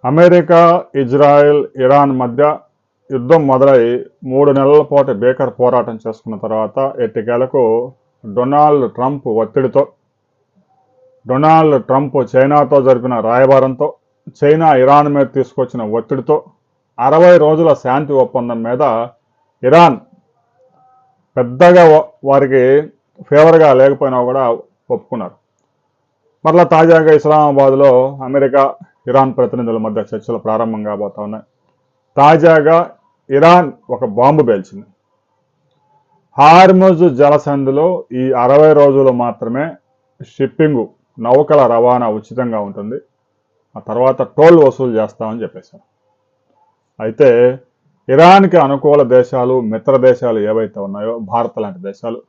America, Israel, Iran మధ్య యుద్ధం మొదలై 3 నెలల పాటు భీకర పోరాటం చేసుకున్న తర్వాత ఎట్టకేలకు డొనాల్డ్ ట్రంప్ చైనాతో జరిపిన రాయబారంతో, చైనా ఇరాన్ మీద తీసుకొచ్చిన ఒత్తిడితో 60 రోజుల శాంతి ఒప్పందం మీద ఇరాన్ పెద్దగా వారికి ఫేవర్గా లేకపోయినా కూడా ఒప్పుకున్నారు. మరలా తాజాగా ఇస్లామాబాద్లో అమెరికా, ఇరాన్ ప్రతినిధుల మధ్య చర్చలు ప్రారంభం కాబోతా ఉన్నాయి. తాజాగా ఇరాన్ ఒక బాంబు పేల్చింది. హార్ముజ్ జలసంధిలో ఈ 60 రోజులు మాత్రమే షిప్పింగు, నౌకల రవాణా ఉచితంగా ఉంటుంది. ఆ తర్వాత టోల్ వసూలు చేస్తామని చెప్పేశారు. అయితే ఇరాన్కి అనుకూల దేశాలు, మిత్ర దేశాలు ఏవైతే ఉన్నాయో, భారత్ లాంటి దేశాలు,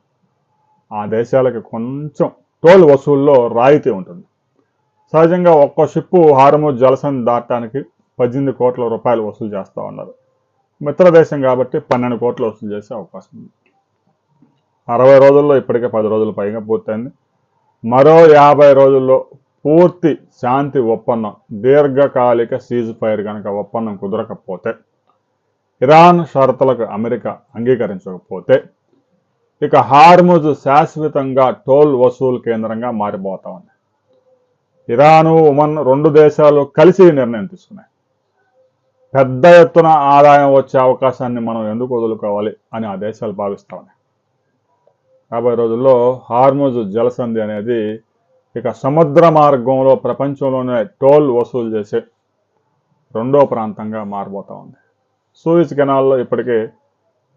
ఆ దేశాలకి కొంచెం టోల్ వసూల్లో రాయితీ ఉంటుంది. సహజంగా ఒక్కో షిప్పు హార్ముజ్ జలసంధి దాటడానికి 18 కోట్ల రూపాయలు వసూలు చేస్తూ ఉన్నారు. మిత్ర దేశం కాబట్టి 12 కోట్లు వసూలు చేసే అవకాశం ఉంది. 60 రోజుల్లో ఇప్పటికే 10 రోజులు పైగా పూర్తయింది. మరో 50 రోజుల్లో పూర్తి శాంతి ఒప్పందం, దీర్ఘకాలిక సీజ్ ఫైర్ కనుక ఒప్పందం కుదరకపోతే, ఇరాన్ షరతులకు అమెరికా అంగీకరించకపోతే, ఇక హార్ముజ్ శాశ్వతంగా టోల్ వసూలు కేంద్రంగా మారిపోతా ఉంది. ఇరాను, ఒమన్ 2 దేశాలు కలిసి నిర్ణయం తీసుకున్నాయి. పెద్ద ఎత్తున ఆదాయం వచ్చే అవకాశాన్ని మనం ఎందుకు వదులుకోవాలి అని ఆ దేశాలు భావిస్తా ఉన్నాయి. 50 రోజుల్లో హార్ముజ్ జలసంధి అనేది ఇక సముద్ర మార్గంలో ప్రపంచంలోనే టోల్ వసూలు చేసే 2వ ప్రాంతంగా మారిపోతూ ఉంది. సూయిజ్ కెనాల్లో ఇప్పటికే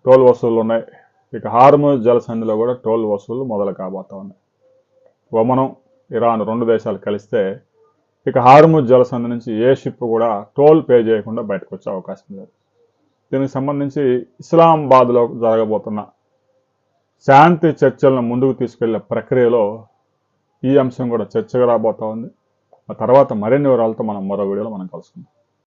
టోల్ వసూళ్లు ఉన్నాయి. ఇక హార్ముజ్ జలసంధిలో కూడా టోల్ వసూళ్లు మొదలు కాబోతా ఉన్నాయి. ఒమను, ఇరాన్ 2 దేశాలు కలిస్తే ఇక హార్ముజ్ జలసంధి నుంచి ఏ షిప్ కూడా టోల్ పే చేయకుండా బయటకు వచ్చే అవకాశం లేదు. దీనికి సంబంధించి ఇస్లామాబాద్లో జరగబోతున్న శాంతి చర్చలను ముందుకు తీసుకెళ్లే ప్రక్రియలో ఈ అంశం కూడా చర్చగా రాబోతా ఉంది. ఆ తర్వాత మరిన్ని వివరాలతో మనం మరో వీడియోలో కలుసుకుందాం.